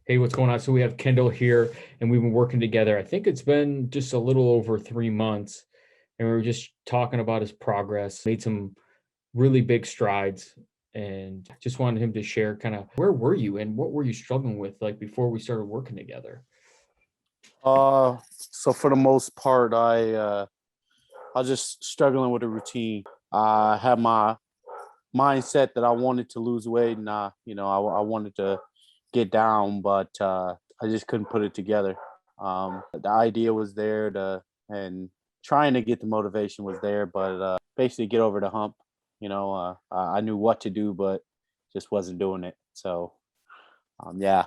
Hey, what's going on? So we have Kendall here and we've been working together. I think it's been just a little over 3 months, and we were just talking about his progress, made some really big strides, and just wanted him to share kind of where were you and what were you struggling with like before we started working together? So for the most part, I was just struggling with a routine. I had my mindset that I wanted to lose weight, and I wanted to get down, but I just couldn't put it together. The idea was there, and trying to get the motivation was there, but basically get over the hump. I knew what to do, but just wasn't doing it. So yeah.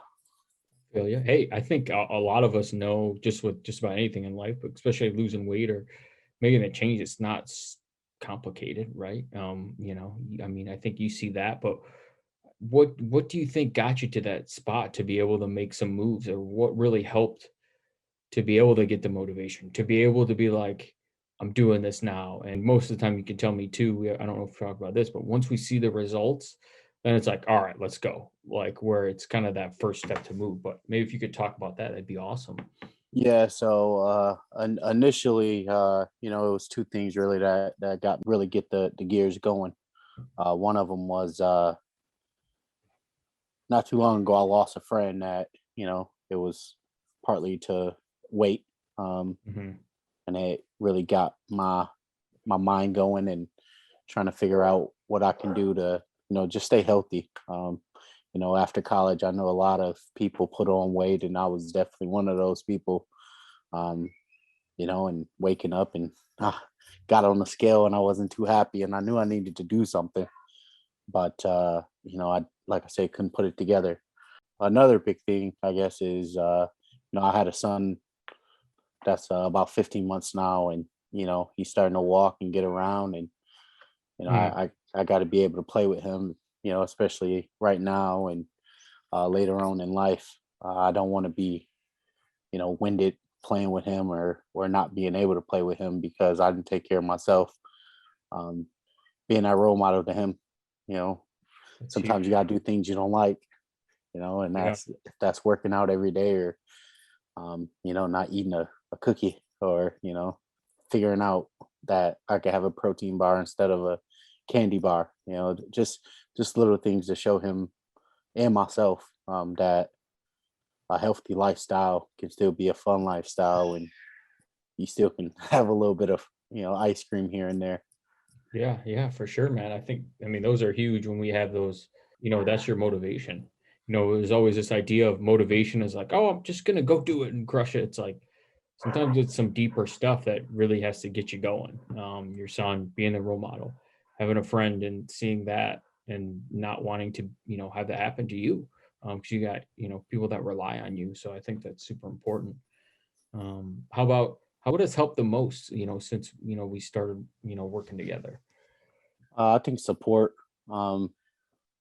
Feel you. Hey, I think a lot of us know just with just about anything in life, but especially losing weight or making a change, it's not complicated, right? I mean, I think you see that, but what do you think got you to that spot to be able to make some moves, or what really helped to be able to get the motivation, to be able to be like, I'm doing this now? And most of the time, you can tell me too. I don't know if we talk about this, but once we see the results, then it's like, all right, let's go. Like where it's kind of that first step to move. But maybe if you could talk about that, that'd be awesome. Yeah, so initially, it was two things really that got really get the gears going. One of them was not too long ago. I lost a friend that it was partly to weight, um, Hmm. and it really got my mind going and trying to figure out what I can do to just stay healthy. After college, I know a lot of people put on weight, and I was definitely one of those people. Um, and waking up and got on the scale and I wasn't too happy and I knew I needed to do something. But, I, like I say, couldn't put it together. Another big thing, I guess, is, I had a son that's about 15 months now and, he's starting to walk and get around and, Mm. I got to be able to play with him, especially right now and later on in life. I don't want to be winded playing with him or not being able to play with him because I didn't take care of myself. Um, Being that role model to him, you know, That's sometimes you huge. gotta do things you don't like, and Yeah. that's if that's working out every day or not eating a cookie or, figuring out that I could have a protein bar instead of a candy bar, just little things to show him and myself that a healthy lifestyle can still be a fun lifestyle and you still can have a little bit of ice cream here and there. Yeah, yeah, for sure, man. I mean, those are huge when we have those, that's your motivation. There's always this idea of motivation is like, oh, I'm just gonna go do it and crush it. It's like sometimes it's some deeper stuff that really has to get you going. Your son being a role model, having a friend and seeing that and not wanting to, have that happen to you. Because you got, people that rely on you. So I think that's super important. How would us help the most, since, we started, working together? I think support. Um,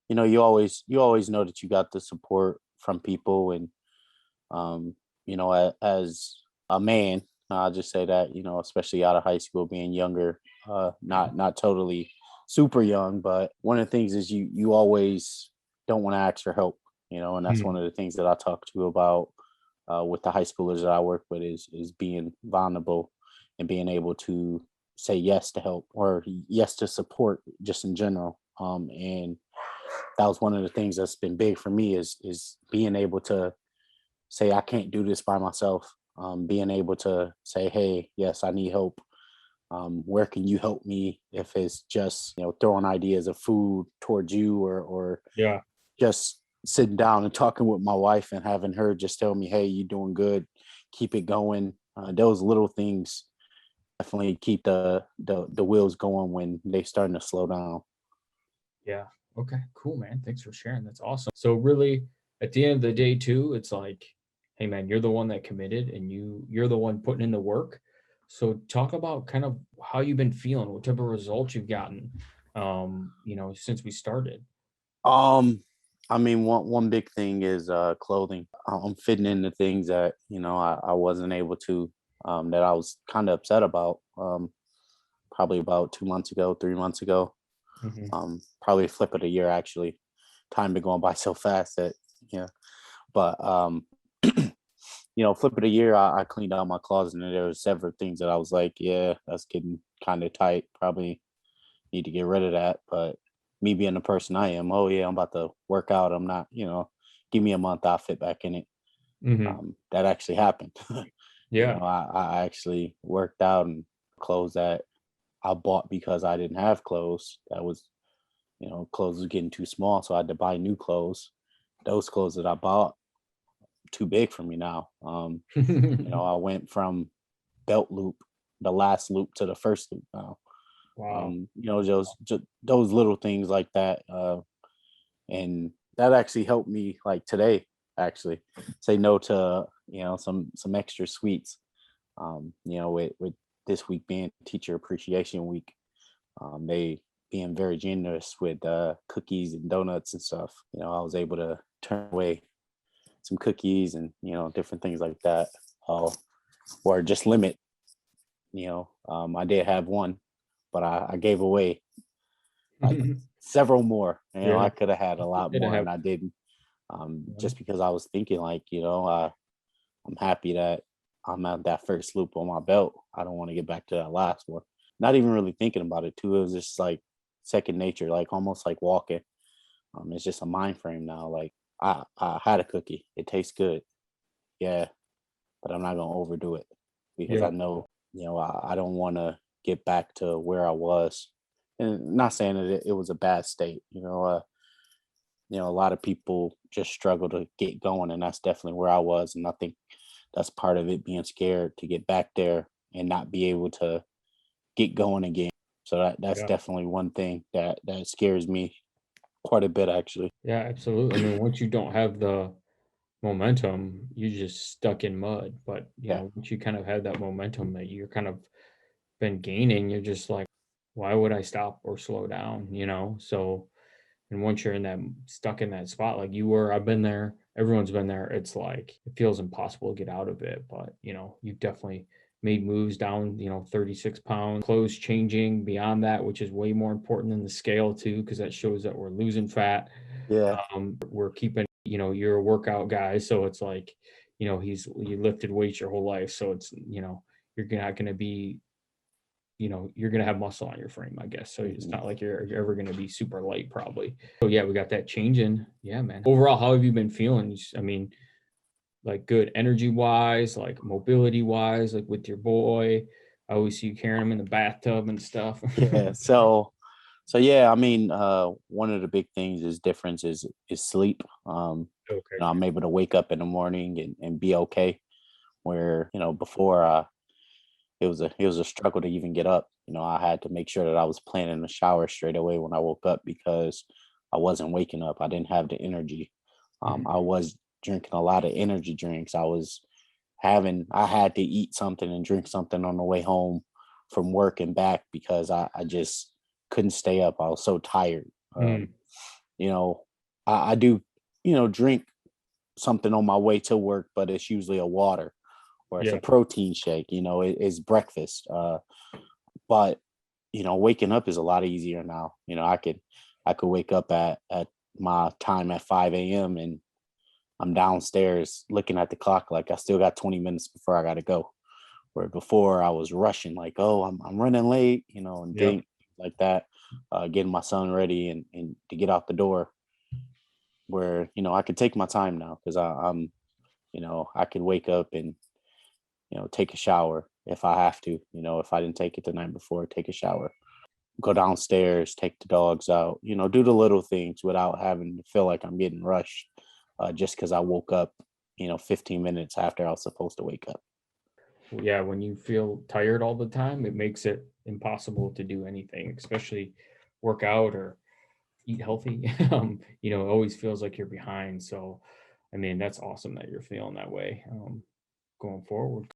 you always know that you got the support from people, and as a man, I'll just say that especially out of high school, being younger, not totally super young, but one of the things is you always don't want to ask for help, and that's one Mm. of the things that I talk to about with the high schoolers that I work with is being vulnerable and being able to say yes to help or yes to support just in general. And that was one of the things that's been big for me is being able to say I can't do this by myself. Being able to say, hey, yes, I need help. Where can you help me? If it's just throwing ideas of food towards you, or Yeah. just sitting down and talking with my wife and having her just tell me, hey, you're doing good, keep it going. Those little things definitely keep the wheels going when they starting to slow down. Yeah. Okay. Cool, man. Thanks for sharing. That's awesome. So really, at the end of the day, too, it's like, hey, man, you're the one that committed, and you're the one putting in the work. So talk about kind of how you've been feeling, what type of results you've gotten, since we started. Um, I mean, one big thing is clothing. I'm fitting into things that I wasn't able to, that I was kind of upset about. Probably about 2 months ago, 3 months ago. Hmm. Probably a flip of the year actually. Time been going by so fast that yeah. But flip of the year, I cleaned out my closet, and there were several things that I was like, yeah, that's getting kind of tight. Probably need to get rid of that. But me being the person I am, oh yeah, I'm about to work out. I'm not, give me a month, I'll fit back in it. Hmm. That actually happened. Yeah. I actually worked out, and clothes that I bought because I didn't have clothes. That was, clothes was getting too small, so I had to buy new clothes. Those clothes that I bought too big for me now. I went from belt loop, the last loop, to the first loop now. Wow. Those little things like that, and that actually helped me, like today, actually say no to some extra sweets. With this week being Teacher Appreciation Week, they being very generous with cookies and donuts and stuff. I was able to turn away some cookies and different things like that, or just limit. I did have one, but I gave away like several more. I Yeah. could have had a lot Did more, have. and I didn't. Just because I was thinking, like, I'm happy that I'm at that first loop on my belt. I don't want to get back to that last one. Not even really thinking about it too. It was just like second nature, like almost like walking. It's just a mind frame now. Like I had a cookie. It tastes good. Yeah, but I'm not gonna overdo it because Yeah. I know, I don't want to get back to where I was. And not saying that it was a bad state. A lot of people just struggle to get going, and that's definitely where I was. And I think that's part of it, being scared to get back there and not be able to get going again. So that's Yeah. definitely one thing that scares me quite a bit, actually. Yeah, absolutely. I mean, once you don't have the momentum, you're just stuck in mud. But, Yeah. once you kind of have that momentum that you're kind of been gaining, you're just like, why would I stop or slow down? So, and once you're in that stuck in that spot like you were, I've been there, everyone's been there. It's like it feels impossible to get out of it. But, you've definitely made moves down, 36 pounds, clothes changing beyond that, which is way more important than the scale too, because that shows that we're losing fat. Yeah. We're keeping, you're a workout guy, so it's like, you lifted weights your whole life, so it's, you're not going to be, you're going to have muscle on your frame, I guess. So it's Mhm. not like you're ever going to be super light, probably. So yeah, we got that changing. Yeah, man. Overall, how have you been feeling? I mean, like good energy wise, like mobility wise, like with your boy. I always see you carrying him in the bathtub and stuff. Yeah. So yeah, I mean, one of the big things is difference is sleep. Okay. I'm able to wake up in the morning and be okay. Where before, it was a struggle to even get up. I had to make sure that I was planning the shower straight away when I woke up because I wasn't waking up. I didn't have the energy. Mhm. I was drinking a lot of energy drinks. I had to eat something and drink something on the way home from work and back because I just couldn't stay up. I was so tired. Mm. You know, I do, drink something on my way to work, but it's usually a water or it's a Yeah. protein shake. It's breakfast. But waking up is a lot easier now. I could wake up at my time at 5 a.m. and I'm downstairs looking at the clock like I still got 20 minutes before I got to go. Where before I was rushing, like, oh, I'm running late, and Yep. think like that, getting my son ready and to get out the door. Where I could take my time now because I'm I could wake up and take a shower if I have to. If I didn't take it the night before, take a shower, go downstairs, take the dogs out. Do the little things without having to feel like I'm getting rushed, just because I woke up 15 minutes after I was supposed to wake up. Yeah, when you feel tired all the time, it makes it impossible to do anything, especially work out or eat healthy. It always feels like you're behind. So, I mean, that's awesome that you're feeling that way going forward.